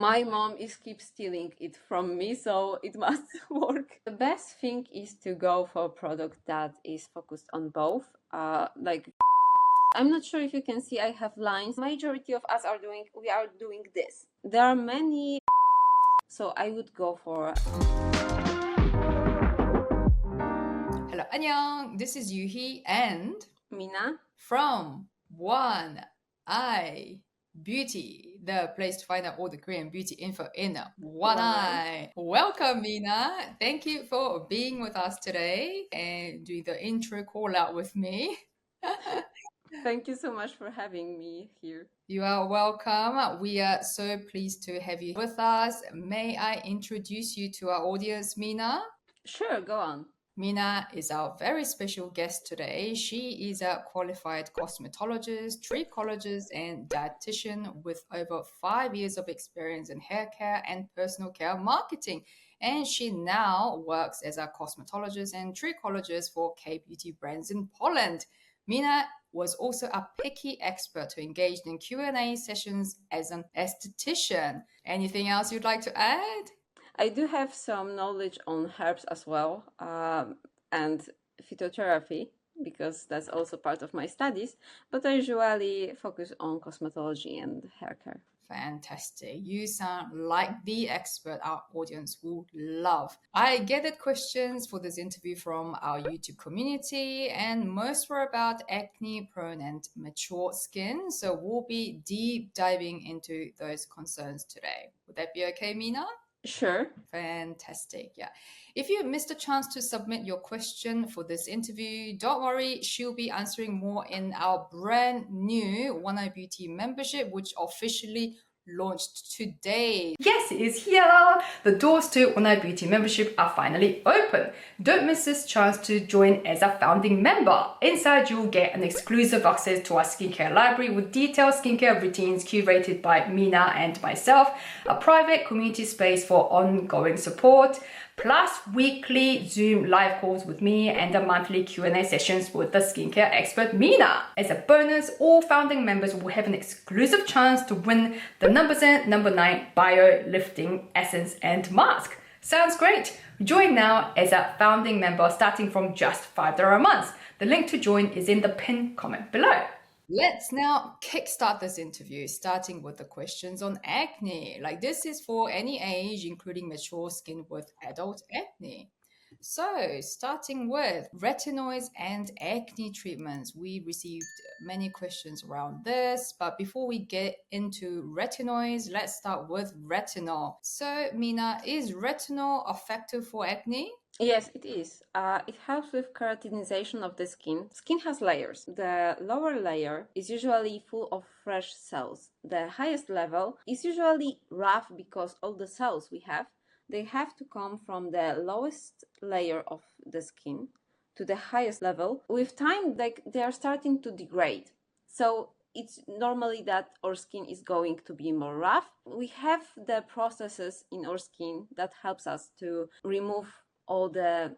My mom keeps stealing it from me, so it must work. The best thing is to go for a product that is focused on both. Like I'm not sure if you can see I have lines. Majority of us we are doing this. There are many, so I would go for. Hello, 안녕. This is Yuhee and Mina. from One Eye Beauty, the place to find out all the Korean beauty info in one eye. Welcome, Mina. Thank you for being with us today and doing the intro call out with me. Thank you so much for having me here. You are welcome. We are so pleased to have you with us. May I introduce you to our audience, Mina? Sure, go on. Mina is our very special guest today. She is a qualified cosmetologist, trichologist, and dietitian with over 5 years of experience in hair care and personal care marketing. And she now works as a cosmetologist and trichologist for K-beauty brands in Poland. Mina was also a picky expert who engaged in Q&A sessions as an esthetician. Anything else you'd like to add? I do have some knowledge on herbs as well, and phytotherapy, because that's also part of my studies, but I usually focus on cosmetology and hair care. Fantastic. You sound like the expert our audience will love. I gathered questions for this interview from our YouTube community, and most were about acne prone and mature skin. So we'll be deep diving into those concerns today. Would that be okay, Mina? Sure. Fantastic. Yeah. If you missed a chance to submit your question for this interview, don't worry. She'll be answering more in our brand new One Eye Beauty membership, which officially launched today. Yes, it is here. The doors to One Eye Beauty membership are finally open. Don't miss this chance to join as a founding member. Inside, you'll get an exclusive access to our skincare library with detailed skincare routines curated by Mina and myself, a private community space for ongoing support, plus weekly Zoom live calls with me and a monthly Q&A sessions with the skincare expert Mina. As a bonus, all founding members will have an exclusive chance to win the No. 9 Bio Lifting Essence and Mask. Sounds great! Join now as a founding member starting from just $5 a month. The link to join is in the pinned comment below. Let's now kickstart this interview, starting with the questions on acne. Like this is for any age, including mature skin with adult acne. So, starting with retinoids and acne treatments, we received many questions around this. But before we get into retinoids, let's start with retinol. So, Mina, is retinol effective for acne? Yes, it is. It helps with keratinization of the skin. Skin has layers. The lower layer is usually full of fresh cells. The highest level is usually rough because all the cells we have, they have to come from the lowest layer of the skin to the highest level. With time, they are starting to degrade. So it's normally that our skin is going to be more rough. We have the processes in our skin that helps us to remove all the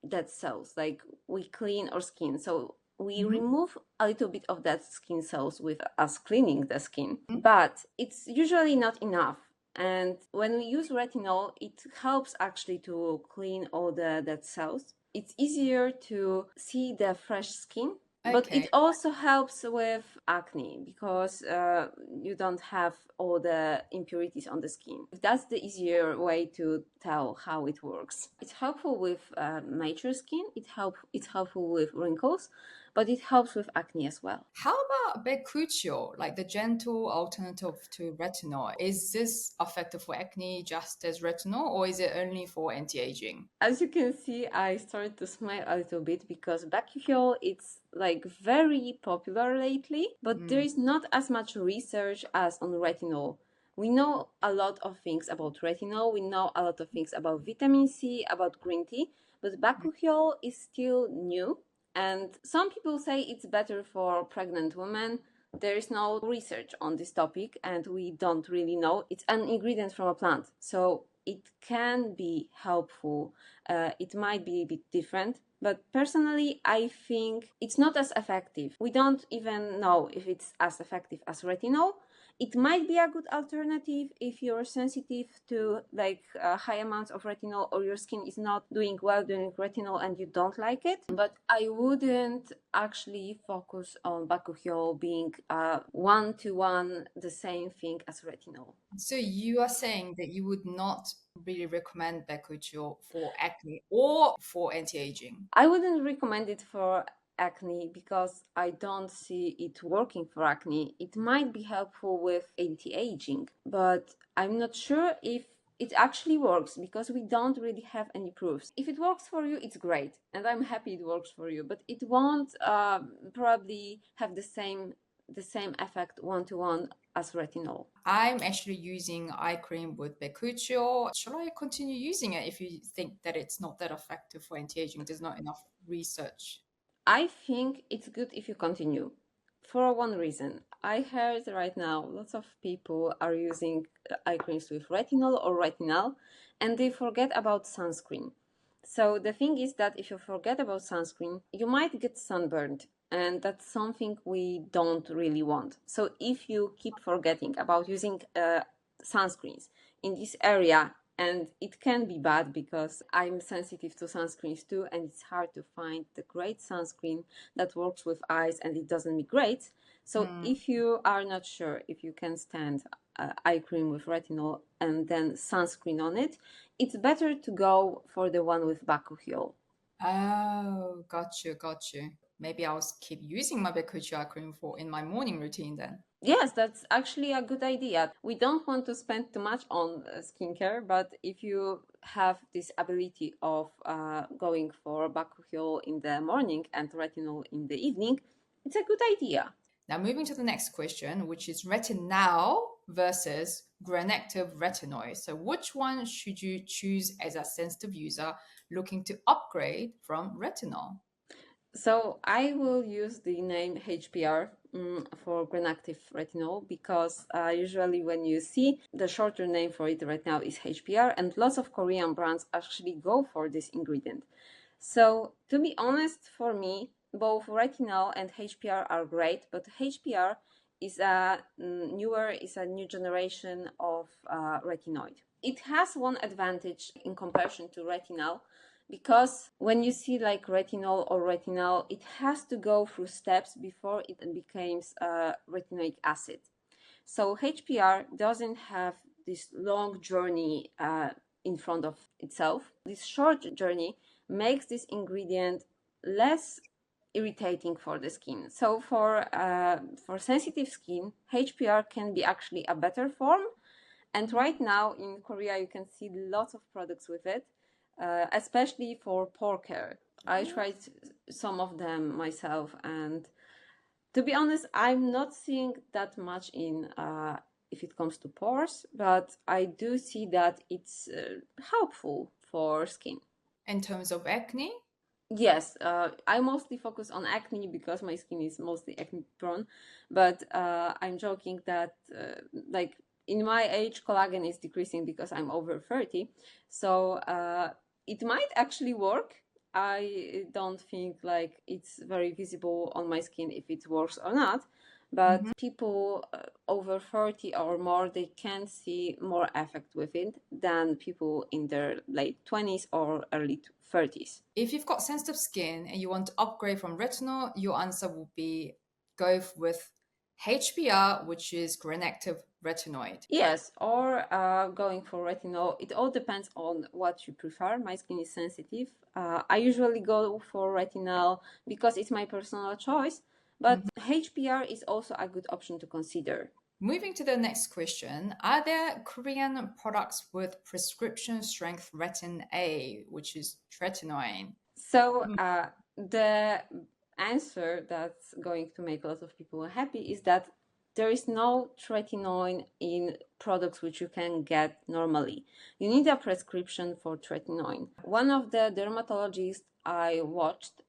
dead cells. Like we clean our skin, so we remove a little bit of that skin cells with us cleaning the skin, but it's usually not enough. And when we use retinol, it helps actually to clean all the dead cells. It's easier to see the fresh skin. But it also helps with acne because you don't have all the impurities on the skin. That's the easier way to tell how it works. It's helpful with mature skin. It's helpful with wrinkles, but it helps with acne as well. How about Bakuchiol, like the gentle alternative to retinol? Is this effective for acne just as retinol, or is it only for anti-aging? As you can see, I started to smile a little bit because Bakuchiol it's like very popular lately, but there is not as much research as on retinol. We know a lot of things about retinol, we know a lot of things about vitamin C, about green tea, but Bakuchiol is still new, and some people say it's better for pregnant women. There is no research on this topic and we don't really know. It's an ingredient from a plant, so it can be helpful. It might be a bit different, but personally I think it's not as effective. We don't even know if it's as effective as retinol, It might be a good alternative if you're sensitive to like high amounts of retinol, or your skin is not doing well during retinol and you don't like it. But I wouldn't actually focus on Bakuchiol being one-to-one the same thing as retinol. So you are saying that you would not really recommend Bakuchiol for acne or for anti-aging? I wouldn't recommend it for acne because I don't see it working for acne. It might be helpful with anti-aging, but I'm not sure if it actually works because we don't really have any proofs. If it works for you, it's great, and I'm happy it works for you, but it won't probably have the same effect one-to-one as retinol. I'm actually using eye cream with Bakuchiol. Shall I continue using it if you think that it's not that effective for anti-aging? There's not enough research. I think it's good if you continue for one reason. I heard right now lots of people are using eye creams with retinol or retinal and they forget about sunscreen. So the thing is that if you forget about sunscreen, you might get sunburned, and that's something we don't really want. So if you keep forgetting about using sunscreens in this area, and it can be bad because I'm sensitive to sunscreens too, and it's hard to find the great sunscreen that works with eyes and it doesn't migrate. So if you are not sure if you can stand eye cream with retinol and then sunscreen on it, it's better to go for the one with Bakuchiol. Oh, got you. Maybe I'll keep using my Bakuchiol eye cream for in my morning routine then. Yes, that's actually a good idea. We don't want to spend too much on skincare, but if you have this ability of going for Bakuchiol in the morning and retinol in the evening, it's a good idea. Now, moving to the next question, which is retinal versus granactive retinoid. So, which one should you choose as a sensitive user looking to upgrade from retinol? So I will use the name HPR for granactive retinol because usually when you see the shorter name for it right now is HPR, and lots of Korean brands actually go for this ingredient. So to be honest, for me, both retinol and HPR are great, but HPR is a new generation of retinoid. It has one advantage in comparison to retinol, because when you see like retinol or retinal, it has to go through steps before it becomes retinoic acid. So HPR doesn't have this long journey in front of itself. This short journey makes this ingredient less irritating for the skin. So for sensitive skin, HPR can be actually a better form. And right now in Korea, you can see lots of products with it, especially for pore care. I tried some of them myself, and to be honest, I'm not seeing that much in if it comes to pores, but I do see that it's helpful for skin. In terms of acne? Yes, I mostly focus on acne because my skin is mostly acne prone, but I'm joking that like in my age, collagen is decreasing because I'm over 30. So it might actually work. I don't think like it's very visible on my skin if it works or not. But people over 30 or more, they can see more effect with it than people in their late 20s or early 30s. If you've got sensitive skin and you want to upgrade from retinol, your answer will be go with HPR, which is granactive retinoid. Yes, or going for retinol. It all depends on what you prefer. My skin is sensitive. I usually go for retinol because it's my personal choice, but HPR is also a good option to consider. Moving to the next question, are there Korean products with prescription strength retin A, which is tretinoin? So the answer that's going to make a lot of people happy is that there is no tretinoin in products which you can get normally. You need a prescription for tretinoin. One of the dermatologists I watched,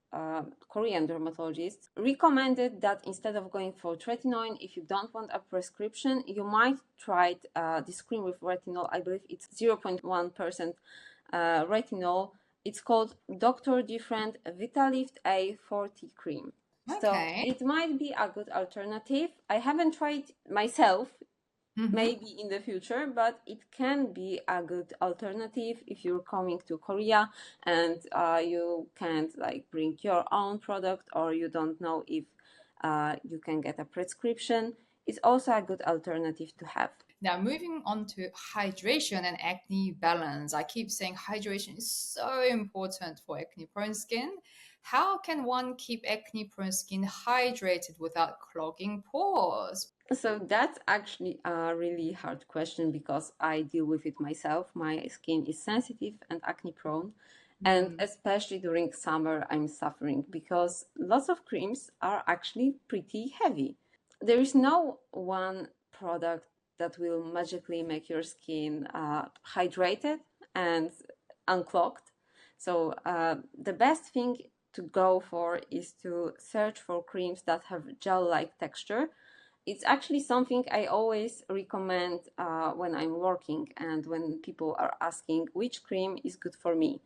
Korean dermatologist, recommended that instead of going for tretinoin, if you don't want a prescription, you might try this cream with retinol. I believe it's 0.1% retinol. It's called Dr.Different Vitalift-A Forte cream. So Okay. it might be a good alternative. I haven't tried myself maybe in the future, but it can be a good alternative if you're coming to Korea and you can't like bring your own product, or you don't know if you can get a prescription. It's also a good alternative to have. Now, moving on to hydration and acne balance. I keep saying hydration is so important for acne prone skin. How can one keep acne prone skin hydrated without clogging pores? So that's actually a really hard question because I deal with it myself. My skin is sensitive and acne prone. And especially during summer, I'm suffering because lots of creams are actually pretty heavy. There is no one product that will magically make your skin hydrated and unclogged. So the best thing to go for is to search for creams that have gel-like texture. It's actually something I always recommend when I'm working and when people are asking which cream is good for me.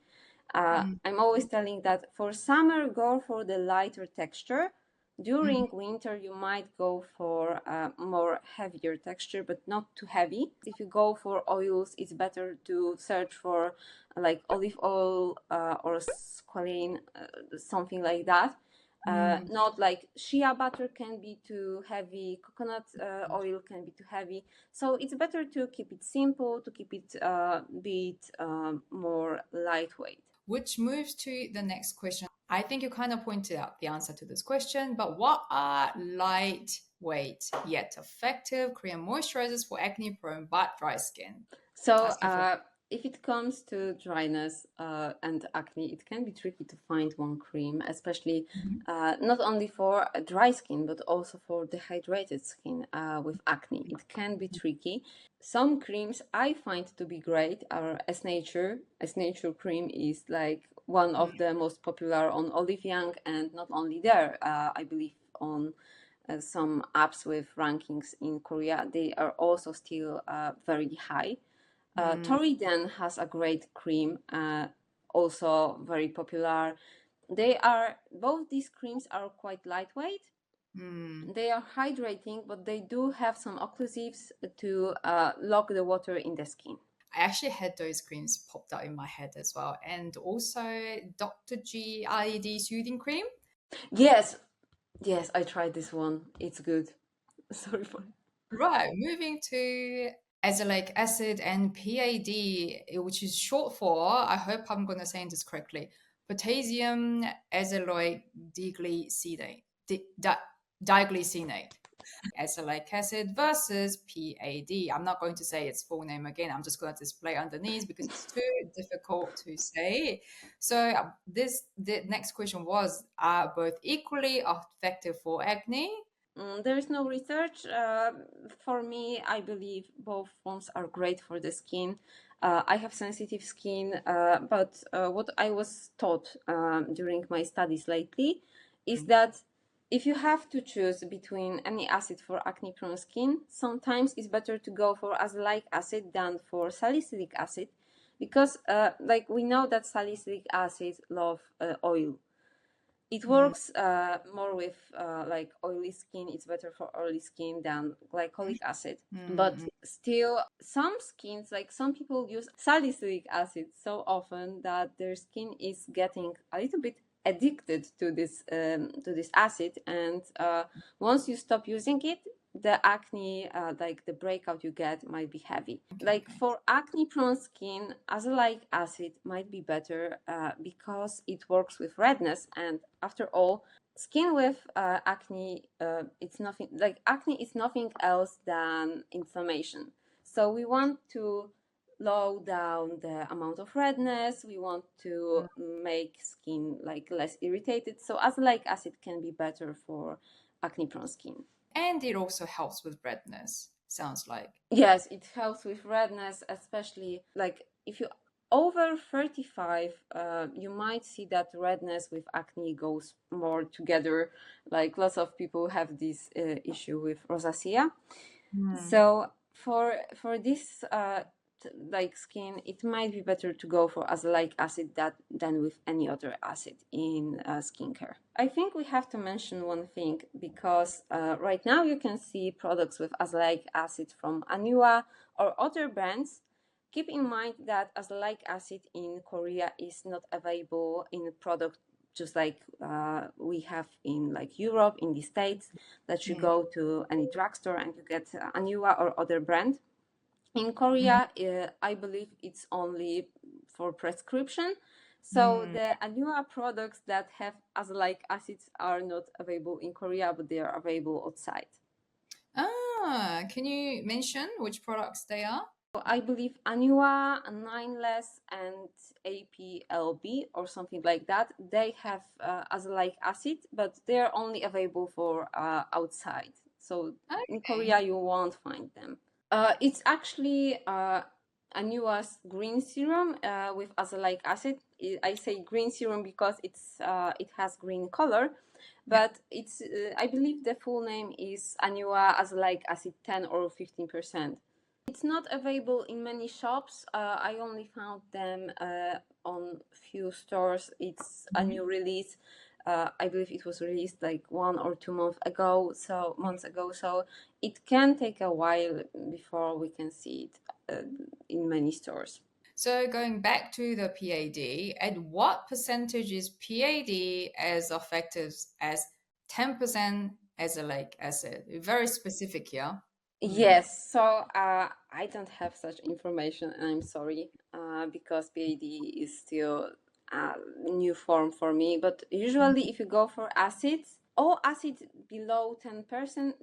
I'm always telling that for summer, go for the lighter texture. During winter, you might go for a more heavier texture, but not too heavy. If you go for oils, it's better to search for like olive oil or squalane, something like that. Not like shea butter can be too heavy, coconut oil can be too heavy. So it's better to keep it simple, to keep it a bit more lightweight. Which moves to the next question. I think you kind of pointed out the answer to this question, but what are lightweight yet effective Korean moisturizers for acne prone but dry skin? So Asking for if it comes to dryness and acne, it can be tricky to find one cream, especially not only for dry skin, but also for dehydrated skin with acne. It can be tricky. Some creams I find to be great are S.Nature. S.Nature cream is like one of the most popular on Olive Young, and not only there, I believe on some apps with rankings in Korea, they are also still very high. Torriden has a great cream, also very popular. They are both these creams are quite lightweight. They are hydrating, but they do have some occlusives to lock the water in the skin. I actually had those creams popped out in my head as well. And also Dr.G IED soothing cream. Yes, yes, I tried this one. It's good. Sorry for. Right, moving to azelaic acid and PAD, which is short for, I hope I'm going to say this correctly, potassium azelaic diglycinate. Diglycinate. Azelaic acid versus PAD. I'm not going to say its full name again. I'm just going to display underneath because it's too difficult to say. So the next question was: are both equally effective for acne? There is no research. For me, I believe both forms are great for the skin. I have sensitive skin, but what I was taught during my studies lately is that if you have to choose between any acid for acne prone skin, sometimes it's better to go for azelaic acid than for salicylic acid, because like we know that salicylic acid love oil. It works more with like oily skin. It's better for oily skin than glycolic acid. But still, some skins, like some people use salicylic acid so often that their skin is getting a little bit addicted to this acid, and once you stop using it, the acne, like the breakout you get, might be heavy. Like for acne prone skin, azelaic acid might be better because it works with redness, and after all, skin with acne, it's nothing like acne is nothing else than inflammation. So we want to low down the amount of redness. We want to make skin like less irritated. So azelaic acid can be better for acne prone skin. And it also helps with redness, sounds like. Yes, it helps with redness, especially like if you over 35, you might see that redness with acne goes more together. Like lots of people have this issue with rosacea. So for this like skin, it might be better to go for azelaic acid than with any other acid in skincare. I think we have to mention one thing, because right now you can see products with azelaic acid from Anua or other brands. Keep in mind that azelaic acid in Korea is not available in a product just like we have in like Europe, in the States, that you go to any drugstore and you get Anua or other brand. In Korea, I believe it's only for prescription. So the Anua products that have azelaic acids are not available in Korea, but they are available outside. Can you mention which products they are? I believe Anua, 9less, and APLB or something like that. They have azelaic acid, but they're only available for outside. So in Korea, you won't find them. It's actually Anua's green serum with azelaic acid. I say green serum because it has green color, but it's I believe the full name is Anua azelaic acid 10 or 15%. It's not available in many shops. I only found them on few stores. It's a new release. I believe it was released like 1 or 2 months ago. So it can take a while before we can see it in many stores. So going back to the PAD, at what percentage is PAD as effective as 10% azelaic acid? Very specific here. Yes, so I don't have such information, and I'm sorry, because PAD is still a new form for me. But usually, if you go for acids, all acids below 10%,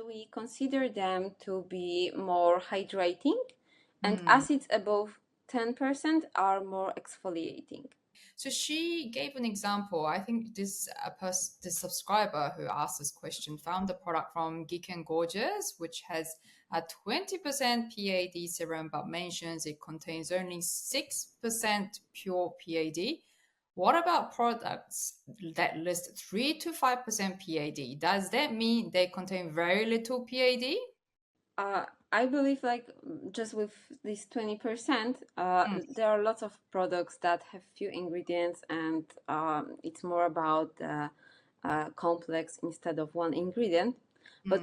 we consider them to be more hydrating, and acids above 10% are more exfoliating. So she gave an example. I think this this subscriber who asked this question found the product from Geek and Gorgeous, which has a 20% PAD serum, but mentions it contains only 6% pure PAD. What about products that list 3 to 5% PAD? Does that mean they contain very little PAD? I believe like just with this 20%, there are lots of products that have few ingredients, and it's more about the complex instead of one ingredient. But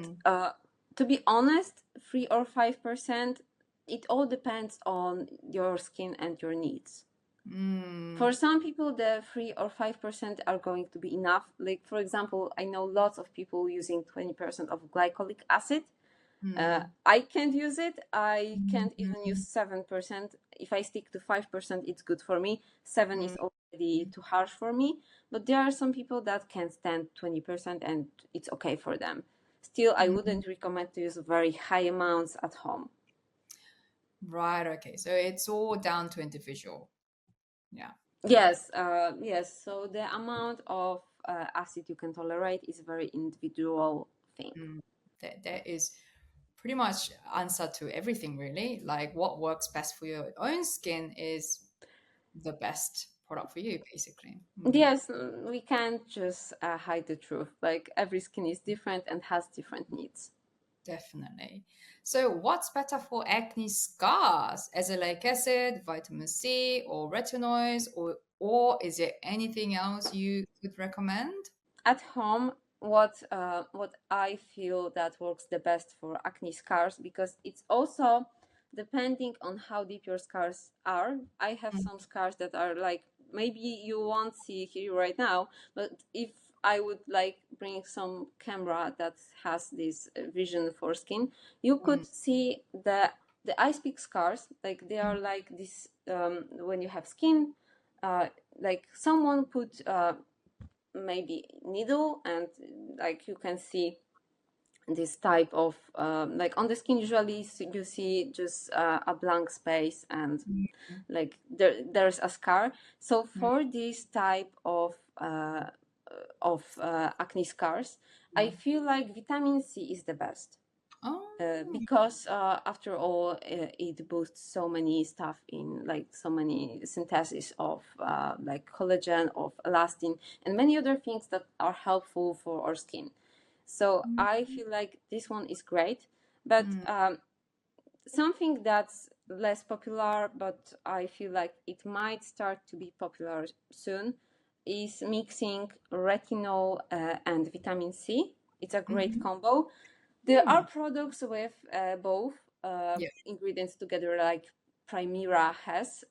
to be honest, 3 or 5%, it all depends on your skin and your needs. For some people, the 3 or 5% are going to be enough. Like, for example, I know lots of people using 20% of glycolic acid. I can't use it. I can't even use 7%. If I stick to 5%, it's good for me. 7 is already too harsh for me. But there are some people that can stand 20% and it's okay for them. Still, I wouldn't recommend to use very high amounts at home. Right, okay. So it's all down to individual. Yeah. Yes, yes. So the amount of acid you can tolerate is a very individual thing. That is pretty much answer to everything, really. Like what works best for your own skin is the best product for you, basically. Yes, we can't just hide the truth. Like every skin is different and has different needs. Definitely. So what's better for acne scars? Azelaic acid, vitamin C, or retinoids, or is there anything else you could recommend? At home, what I feel that works the best for acne scars, because it's also depending on how deep your scars are. I have some scars that are like, maybe you won't see here right now, but if I would like bring some camera that has this vision for skin, you could see the ice pick scars. Like they are like this when you have skin, like someone put maybe needle, and like you can see this type of like on the skin usually you see just a blank space, and like there's a scar. So for this type of acne scars, I feel like vitamin C is the best. Oh, Because after all, it boosts so many stuff in like so many synthesis of like collagen, of elastin, and many other things that are helpful for our skin. So I feel like this one is great, but something that's less popular, but I feel like it might start to be popular soon, is mixing retinol and vitamin C. It's a great combo. There are products with both Yeah. ingredients together, like Primera has.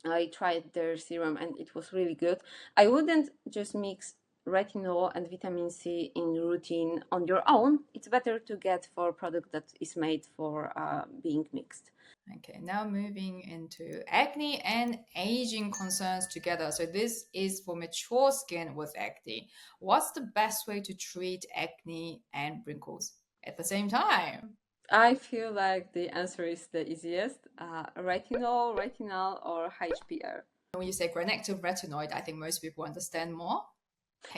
I tried their serum and it was really good. I wouldn't just mix retinol and vitamin C in routine on your own. It's better to get for a product that is made for being mixed. Okay, now moving into acne and aging concerns together. So this is for mature skin with acne. What's the best way to treat acne and wrinkles at the same time? I feel like the answer is the easiest. Retinol, retinal, or HPR. When you say gram-active retinoid, I think most people understand more.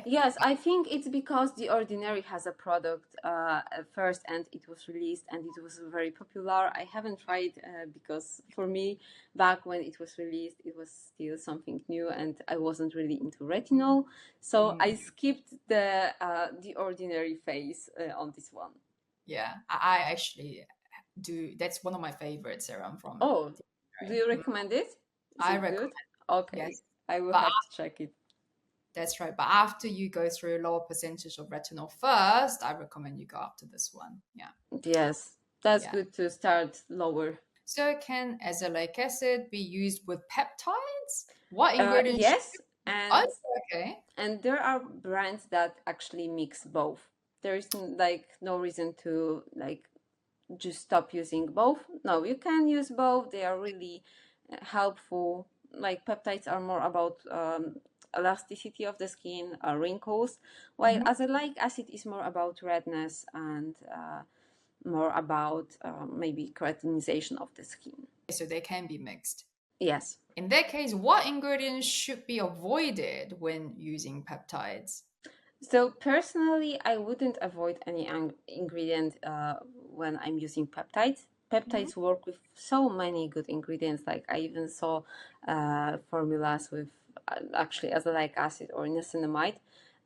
Yes, I think it's because The Ordinary has a product first and it was released and it was very popular. I haven't tried because for me, back when it was released, it was still something new and I wasn't really into retinol. So I skipped the Ordinary phase on this one. Yeah, I actually do. That's one of my favorite serum from Oh, The do Ordinary. you recommend it? Is I it good? recommend, Okay, yes. I will But have to check it. that's right. But after you go through a lower percentage of retinol first, I recommend you go after this one. Yeah. Yes, that's Yeah. good to start lower. So can azelaic acid be used with peptides? What ingredients Yes, should... Oh, and okay. there are brands that actually mix both. There is like no reason to like just stop using both. No, you can use both. They are really helpful. Like peptides are more about elasticity of the skin, wrinkles, while Mhm. azelaic acid is more about redness and more about maybe keratinization of the skin. So they can be mixed. Yes. In that case, what ingredients should be avoided when using peptides? So personally, I wouldn't avoid any ingredient when I'm using peptides. Mhm. Peptides work with so many good ingredients. Like I even saw formulas with actually azelaic acid or niacinamide.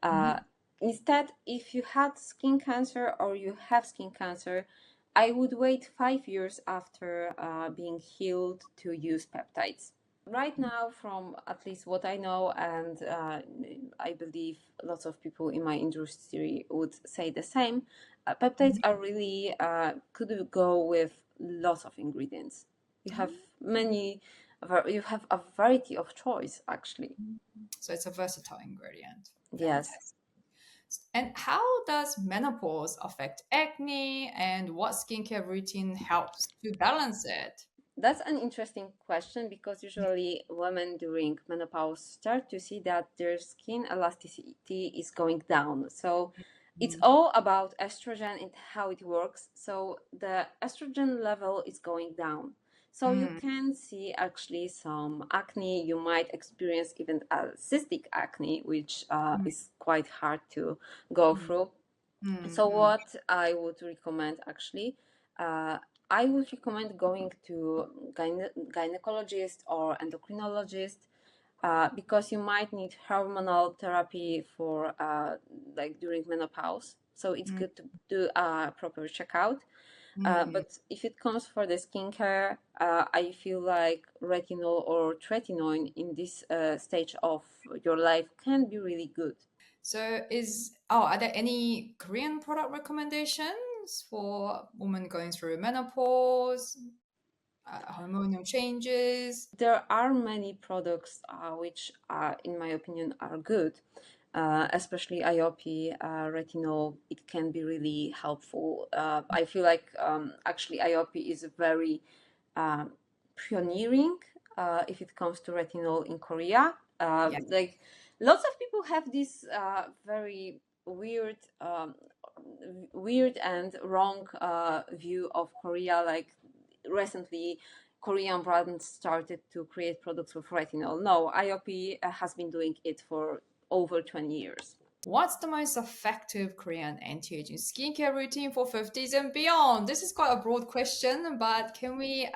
Uh, Mhm. Instead, if you had skin cancer or you have skin cancer, I would wait 5 years after being healed to use peptides. Right now, from at least what I know, and I believe lots of people in my industry would say the same, peptides are really could go with lots of ingredients. You have many, you have a variety of choice actually. So it's a versatile ingredient. Yes. Fantastic. And how does menopause affect acne and what skincare routine helps to balance it? That's an interesting question because usually women during menopause start to see that their skin elasticity is going down. So it's all about estrogen and how it works. So the estrogen level is going down. So you Mm, can see actually some acne. You might experience even a cystic acne, which mm, is quite hard to go mm, through. mm, So mm. what I would recommend actually, uh, I would recommend going to gynecologist or endocrinologist because you might need hormonal therapy for like during menopause. So it's Mm, good to do a proper checkout. mm. But if it comes for the skincare, I feel like retinol or tretinoin in this stage of your life can be really good. So are there any Korean product recommendations for women going through menopause, hormonal changes? There are many products which, in my opinion, are good, especially IOP, retinol. It can be really helpful. I feel like actually IOP is very um, pioneering if it comes to retinol in Korea. Yeah. Like lots of people have this very weird and wrong view of Korea. Like recently Korean brands started to create products with retinol. No, IOP has been doing it for over 20 years. What's the most effective Korean anti-aging skincare routine for 50s and beyond? This is quite a broad question, but can we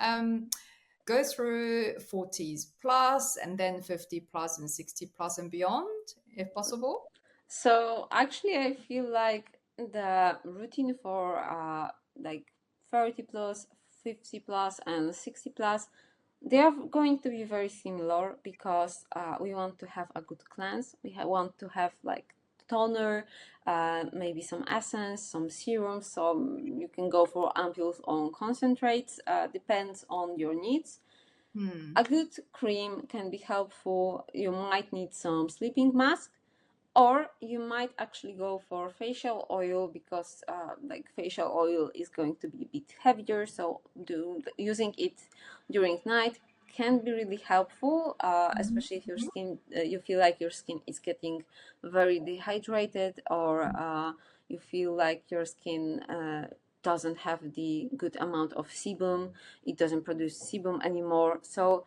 go through 40s plus and then 50 plus and 60 plus and beyond, if possible? So actually, I feel like the routine for like 30 plus, 50 plus and 60 plus, they are going to be very similar because we want to have a good cleanse. We want to have like toner, maybe some essence, some serum. Some you can go for ampules on concentrates. Depends on your needs. A good cream can be helpful. You might need some sleeping mask, or you might actually go for facial oil because like facial oil is going to be a bit heavier, so using it during night can be really helpful, especially if your skin you feel like your skin is getting very dehydrated, or you feel like your skin doesn't have the good amount of sebum, it doesn't produce sebum anymore. So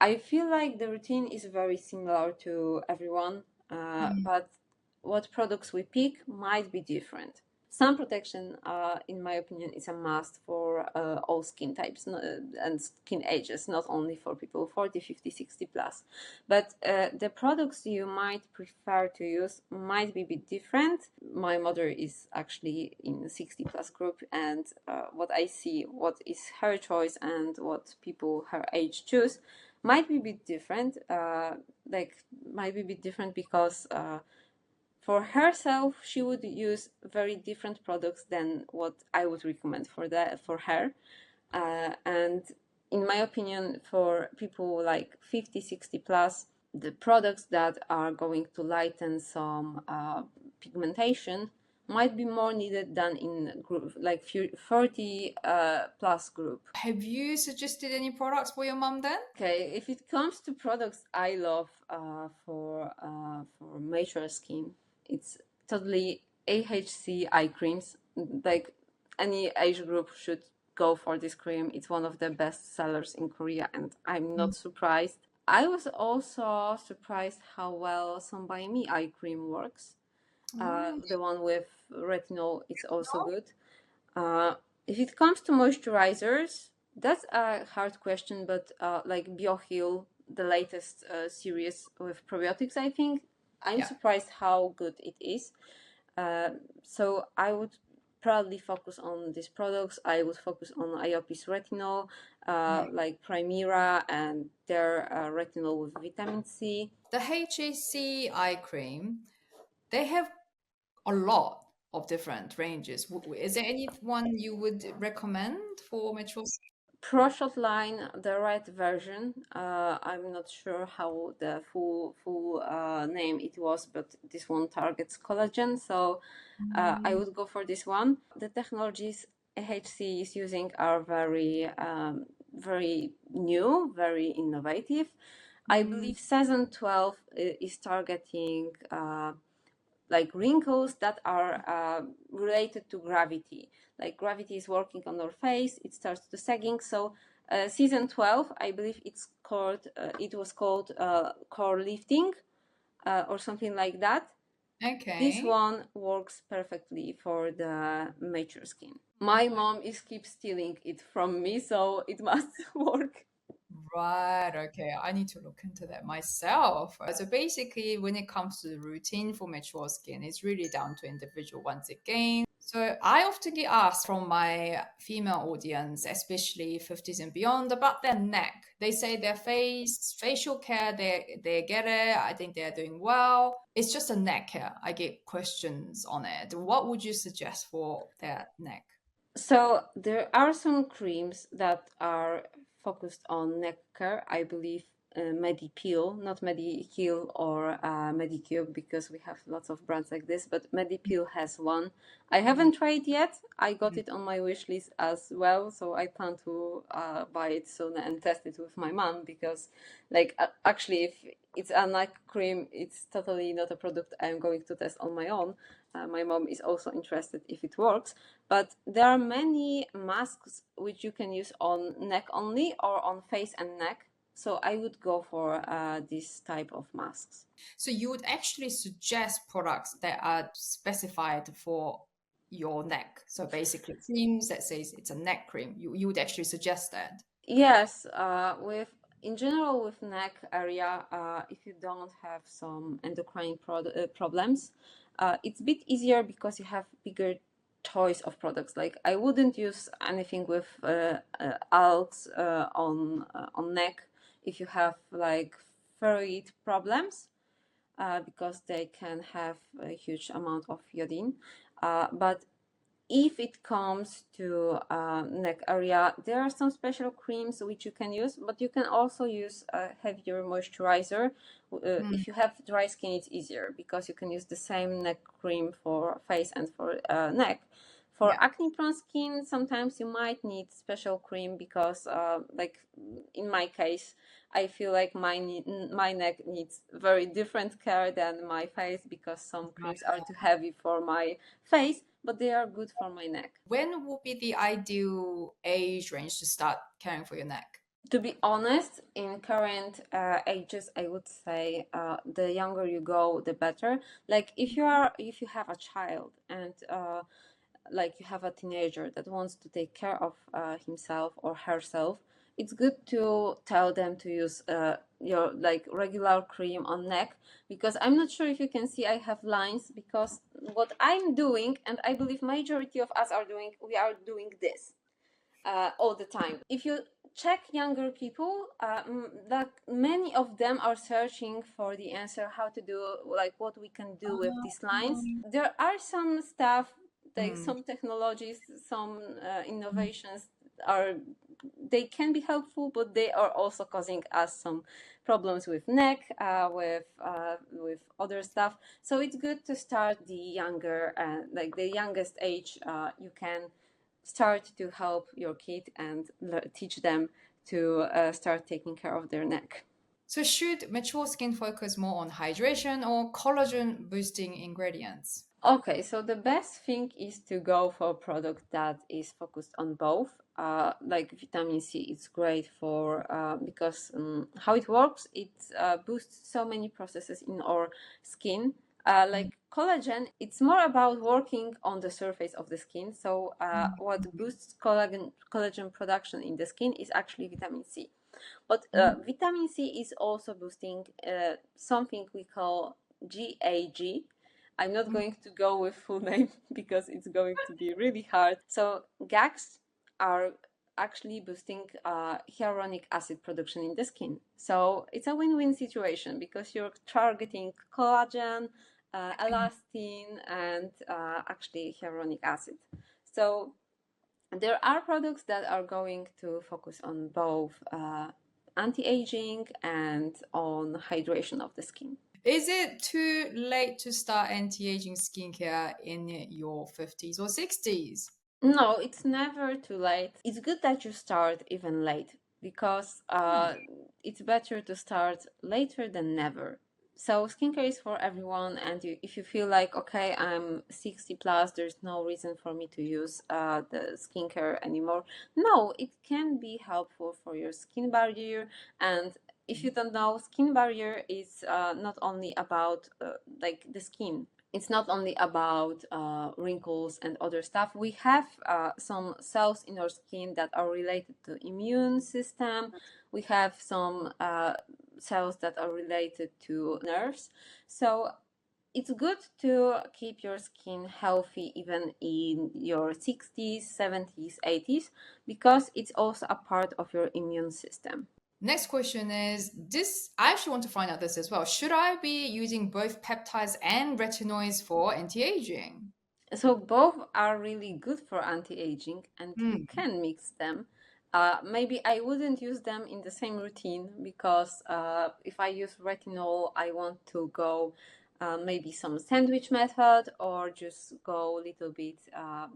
I feel like the routine is very similar to everyone, but what products we pick might be different. Sun protection, in my opinion, is a must for all skin types and skin ages, not only for people 40, 50, 60 plus. But the products you might prefer to use might be a bit different. My mother is actually in the 60 plus group, and what I see, what is her choice and what people her age choose might be a bit different. Might be a bit different because for herself, she would use very different products than what I would recommend for her. And in my opinion, for people like 50, 60 plus, the products that are going to lighten some pigmentation might be more needed than in group like 40 plus group. Have you suggested any products for your mom then? Okay, if it comes to products I love for mature skin, it's totally AHC eye creams. Like any age group should go for this cream. It's one of the best sellers in Korea, and I'm not surprised. I was also surprised how well Some By Me eye cream works. The one with retinol is also good. If it comes to moisturizers, that's a hard question, but like BioHeal, the latest series with probiotics, I think, I'm surprised how good it is. So I would probably focus on these products. I would focus on IOP's retinol, like Primera and their retinol with vitamin C. The HAC eye cream, they have a lot of different ranges. Is there any one you would recommend for mature skin? ProShot line, the red version. I'm not sure how the full name it was, but this one targets collagen, so I would go for this one. The technologies AHC is using are very new, very innovative. I believe season 12 is targeting like wrinkles that are related to gravity. Like gravity is working on our face, it starts to sagging. So season 12, I believe it's called, it was called core lifting or something like that. Okay. This one works perfectly for the mature skin. My mom keeps stealing it from me, so it must work. Right, okay. I need to look into that myself. So basically, when it comes to the routine for mature skin, it's really down to individual once again. So I often get asked from my female audience, especially 50s and beyond, about their neck. They say their facial care, they get it. I think they're doing well. It's just a neck care. I get questions on it. What would you suggest for their neck? So there are some creams that are focused on neck care. I believe Medipeel, not Mediheel or Medicube, because we have lots of brands like this, but Medipeel has one. I haven't tried yet. I got it on my wish list as well, so I plan to buy it soon and test it with my mom, because like actually if it's a neck cream, it's totally not a product I'm going to test on my own. My mom is also interested if it works, but there are many masks which you can use on neck only or on face and neck. So I would go for this type of masks. So you would actually suggest products that are specified for your neck. So basically creams that says it's a neck cream. You would actually suggest that. Yes, with in general with neck area, if you don't have some endocrine problems, it's a bit easier because you have bigger choice of products. Like I wouldn't use anything with alks on neck if you have like thyroid problems, because they can have a huge amount of iodine. But if it comes to neck area, there are some special creams which you can use, but you can also use a heavier moisturizer. If you have dry skin, it's easier because you can use the same neck cream for face and for neck. For Yeah. acne-prone skin, sometimes you might need special cream because, like in my case, I feel like my neck needs very different care than my face because some creams are too heavy for my face, but they are good for my neck. When will be the ideal age range to start caring for your neck? To be honest, in current ages, I would say the younger you go, the better. Like if you have a child and like you have a teenager that wants to take care of himself or herself, it's good to tell them to use your like regular cream on neck, because I'm not sure if you can see I have lines, because what I'm doing, and I believe majority of us are doing, we are doing this all the time. If you check younger people, like many of them are searching for the answer how to do, like what we can do with these lines. There are some stuff, like some technologies, some innovations are, they can be helpful, but they are also causing us some problems with neck, with other stuff. So it's good to start the younger, like the youngest age you can start to help your kid and teach them to start taking care of their neck. So should mature skin focus more on hydration or collagen boosting ingredients? Okay, so the best thing is to go for a product that is focused on both. Like vitamin C, it's great for because how it works, it boosts so many processes in our skin. Like collagen, it's more about working on the surface of the skin. So what boosts collagen production in the skin is actually vitamin C. But vitamin C is also boosting something we call GAG. I'm not going to go with full name because it's going to be really hard. So GAGs are actually boosting hyaluronic acid production in the skin. So it's a win-win situation because you're targeting collagen, elastin, and actually hyaluronic acid. So there are products that are going to focus on both anti-aging and on hydration of the skin. Is it too late to start anti-aging skincare in your 50s or 60s? No, it's never too late. It's good that you start even late because it's better to start later than never. So skincare is for everyone, and if you feel like, okay, I'm 60 plus, there's no reason for me to use the skincare anymore. No, it can be helpful for your skin barrier. And if you don't know, skin barrier is not only about like the skin. It's not only about wrinkles and other stuff. We have some cells in our skin that are related to immune system. We have some cells that are related to nerves. So it's good to keep your skin healthy even in your 60s, 70s, 80s, because it's also a part of your immune system. Next question is this. I actually want to find out this as well. Should I be using both peptides and retinoids for anti-aging? So both are really good for anti-aging, and you can mix them. Maybe I wouldn't use them in the same routine because if I use retinol, I want to go maybe some sandwich method, or just go a little bit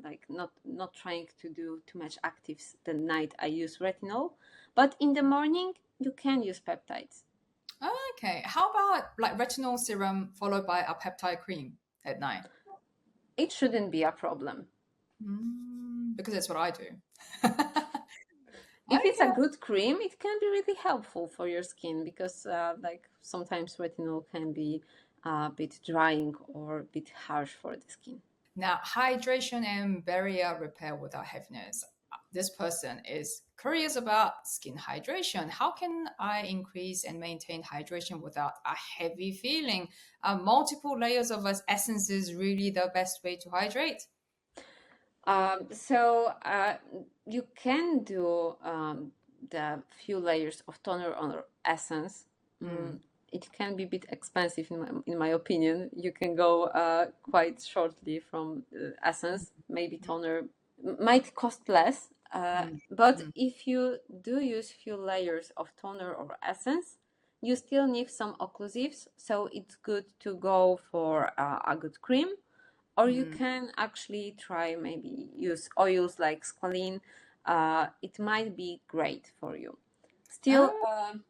like not trying to do too much actives the night I use retinol. But in the morning, you can use peptides. Okay. How about like retinol serum followed by a peptide cream at night? It shouldn't be a problem. Because that's what I do. If it's a Okay. good cream, it can be really helpful for your skin because like sometimes retinol can be a bit drying or a bit harsh for the skin. Now, hydration and barrier repair without heaviness. This person is curious about skin hydration. How can I increase and maintain hydration without a heavy feeling? Multiple layers of essence is really the best way to hydrate. You can do the few layers of toner or essence. Mm. It can be a bit expensive in my opinion. You can go quite shortly from essence. Maybe toner might cost less. Mm. But Mm. if you do use few layers of toner or essence, you still need some occlusives. So it's good to go for a good cream, or you Mm. can actually try maybe use oils like Squalane. It might be great for you. Still, Oh.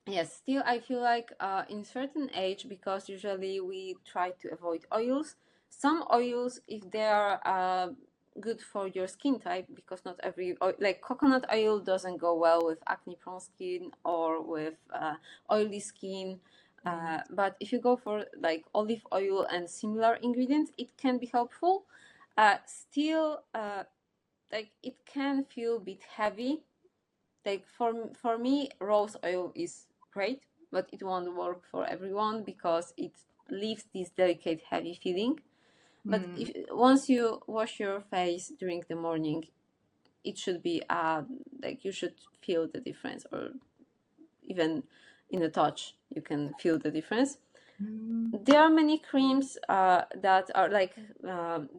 yes, still I feel like in certain age, because usually we try to avoid oils. Some oils, if they are good for your skin type, because not every oil, like coconut oil doesn't go well with acne prone skin or with oily skin. But if you go for like olive oil and similar ingredients, it can be helpful. Still, like it can feel a bit heavy. Like for me, rose oil is great, but it won't work for everyone because it leaves this delicate, heavy feeling. But Mm. if once you wash your face during the morning, it should be like you should feel the difference, or even in a touch, you can feel the difference. Mm. There are many creams that are like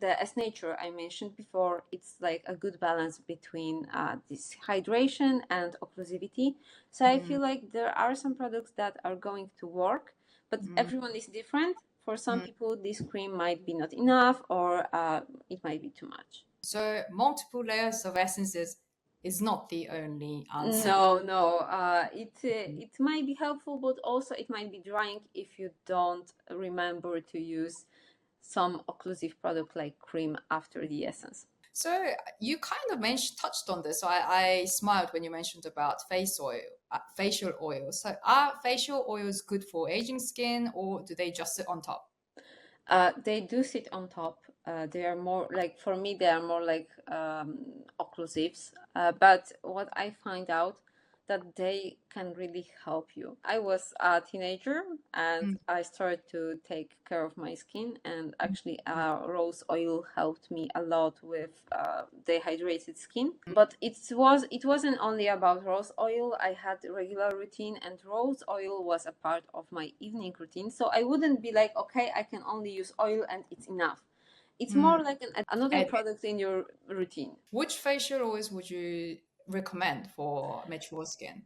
the S.Nature I mentioned before. It's like a good balance between this hydration and occlusivity. So I Mm. feel like there are some products that are going to work, but Mm. everyone is different. For some Mm. people, this cream might be not enough, or it might be too much. So multiple layers of essences is not the only answer. No, no. It might be helpful, but also it might be drying if you don't remember to use some occlusive product like cream after the essence. So you kind of mentioned touched on this. So I smiled when you mentioned about facial oil. So are facial oils good for aging skin, or do they just sit on top? They do sit on top. They are more like, for me, they are more like occlusives. But what I find out that they can really help you. I was a teenager and Mm. I started to take care of my skin, and actually, rose oil helped me a lot with dehydrated skin. But it wasn't only about rose oil. I had a regular routine, and rose oil was a part of my evening routine. So I wouldn't be like, okay, I can only use oil and it's enough. It's Mm. more like another And product in your routine. which facial oils would you recommend for mature skin?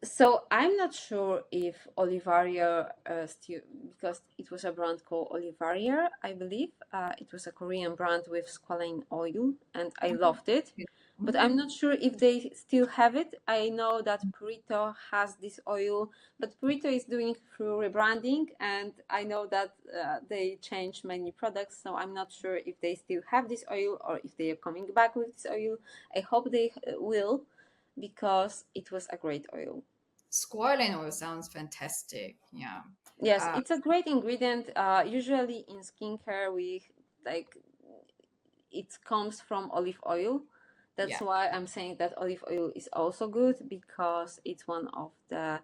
So I'm not sure if Olivaria still, because it was a brand called Olivaria, I believe. It was a Korean brand with squalane oil, and I loved it. But I'm Mm. not sure if they still have it. I know that Purito has this oil, but Purito is doing through rebranding, and I know that they changed many products, so I'm not sure if they still have this oil or if they are coming back with this oil. I hope they will, because it was a great oil. Squalane oil sounds fantastic. Yeah. Yes, Uh, it's a great ingredient. Usually in skincare, we like it comes from olive oil. That's yeah. why I'm saying that olive oil is also good, because it's one of the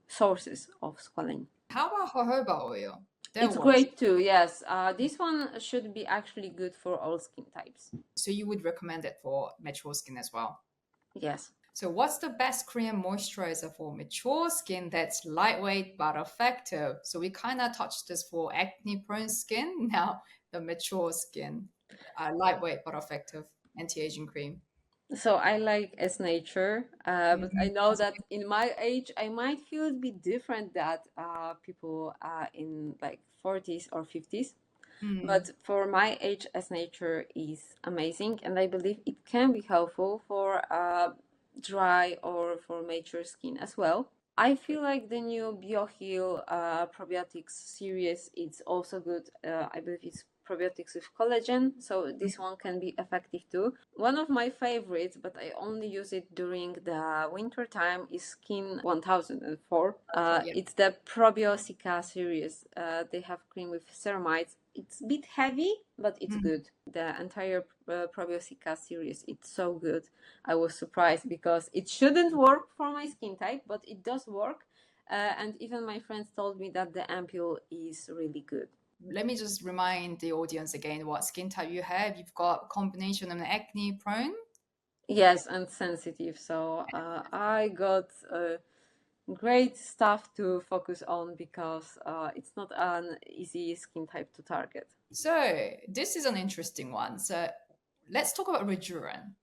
sources of squalane. How about jojoba oil? That It's works. great too. Yes, this one should be actually good for all skin types. So you would recommend it for mature skin as well. Yes. So what's the best Korean moisturizer for mature skin that's lightweight but effective? So we kind of touched this for acne-prone skin. Now the mature skin, lightweight but effective anti-aging cream. So I like S.Nature, but I Mhm. know that in my age I might feel a bit different that people in like 40s or 50s. Mm. But for my age, S.Nature is amazing, and I believe it can be helpful for dry or for mature skin as well. I feel like the new BioHeal probiotics series is also good. I believe it's probiotics with collagen, so this one can be effective too. One of my favorites, but I only use it during the winter time, is Skin 1004. Yeah. It's the Probiotica series. They have cream with ceramides. It's a bit heavy, but it's Mm. good. The entire Probiotica series, it's so good. I was surprised because it shouldn't work for my skin type, but it does work. And even my friends told me that the ampule is really good. let me just remind the audience again what skin type you have. You've got combination of acne prone. Yes, and sensitive. So I got great stuff to focus on because it's not an easy skin type to target. So this is an interesting one. So let's talk about Rejuven.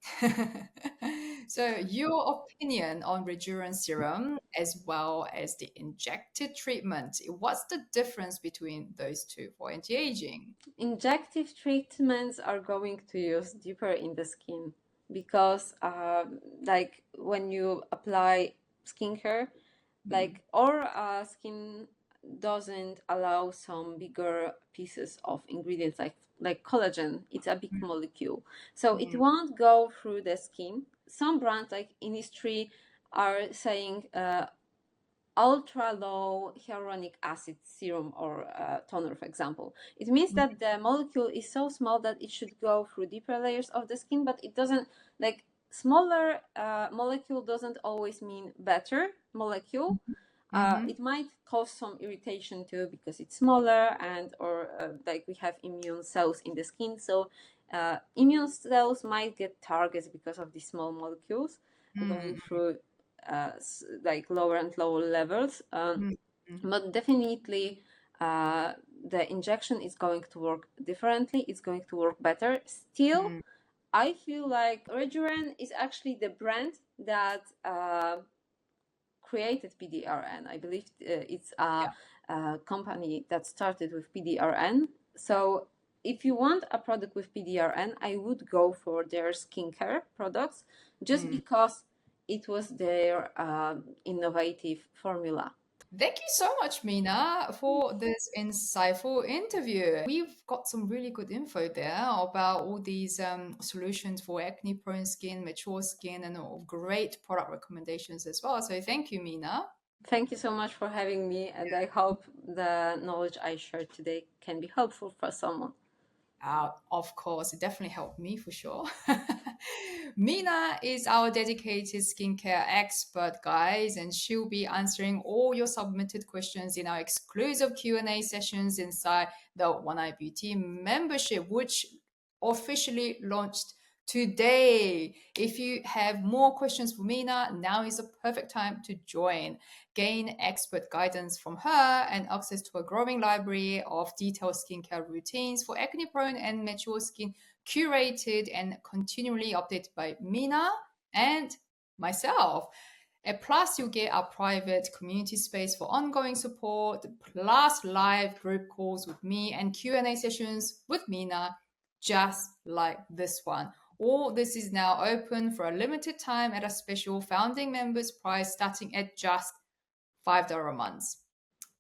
So your opinion on Rejuven serum as well as the injected treatment. What's the difference between those two for anti-aging? Injective treatments are going to use deeper in the skin because like when you apply skincare, like our skin doesn't allow some bigger pieces of ingredients like collagen. It's a big molecule, so it won't go through the skin. Some brands like Innisfree are saying ultra low hyaluronic acid serum or toner, for example. It means that the molecule is so small that it should go through deeper layers of the skin, but it doesn't, like, smaller molecule doesn't always mean better molecule. It might cause some irritation too because it's smaller, and or like we have immune cells in the skin, so immune cells might get targets because of these small molecules going through like lower and lower levels. But definitely the injection is going to work differently. It's going to work better. Still, I feel like Rejuven is actually the brand that created PDRN. I believe it's a company that started with PDRN. So if you want a product with PDRN, I would go for their skincare products just because it was their innovative formula. Thank you so much, Mina, for this insightful interview. We've got some really good info there about all these solutions for acne prone skin, mature skin, and all great product recommendations as well. So thank you, Mina. Thank you so much for having me, and I hope the knowledge I shared today can be helpful for someone. Of course, it definitely helped me for sure. Mina is our dedicated skincare expert, guys, and she'll be answering all your submitted questions in our exclusive Q&A sessions inside the One Eye Beauty membership, which officially launched today. If you have more questions for Mina, now is the perfect time to join. Gain expert guidance from her and access to a growing library of detailed skincare routines for acne prone and mature skin, curated and continually updated by Mina and myself. And plus, you get our private community space for ongoing support, plus live group calls with me and Q&A sessions with Mina, just like this one. All this is now open for a limited time at a special founding members price starting at just $5 a month.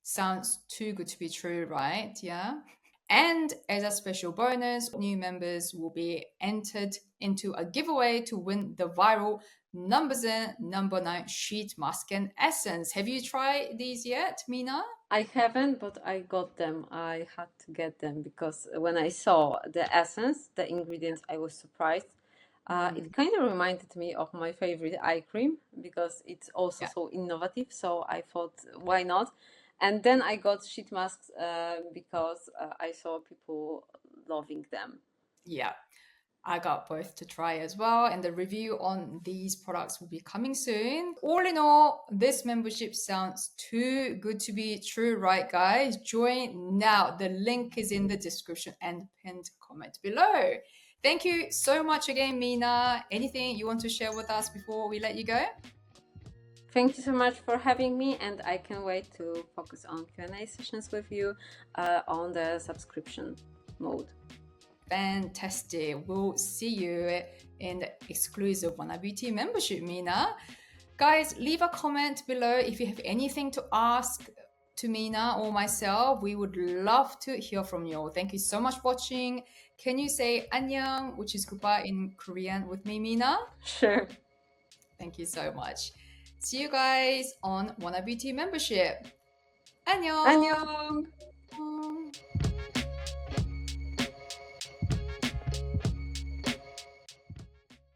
Sounds too good to be true, right? Yeah. And as a special bonus, new members will be entered into a giveaway to win the viral number 9 sheet mask and essence. Have you tried these yet, Mina? I haven't, but I got them. I had to get them because when I saw the essence, the ingredients, I was surprised. It kind of reminded me of my favorite eye cream because it's also so innovative. So I thought, why not? And then I got sheet masks because I saw people loving them. Yeah. I got both to try as well, and the review on these products will be coming soon. All in all, this membership sounds too good to be true, right, guys? Join now. The link is in the description and pinned comment below. Thank you so much again, Mina. Anything you want to share with us before we let you go? Thank you so much for having me, and I can't wait to focus on Q&A sessions with you on the subscription mode. Fantastic. We'll see you in the exclusive One Eye Beauty membership, Mina. Guys, leave a comment below if you have anything to ask to Mina or myself. We would love to hear from you. Thank you so much for watching. Can you say 안녕, which is goodbye in Korean with me, Mina? Sure. Thank you so much. See you guys on One Eye Beauty membership. 안녕. 안녕.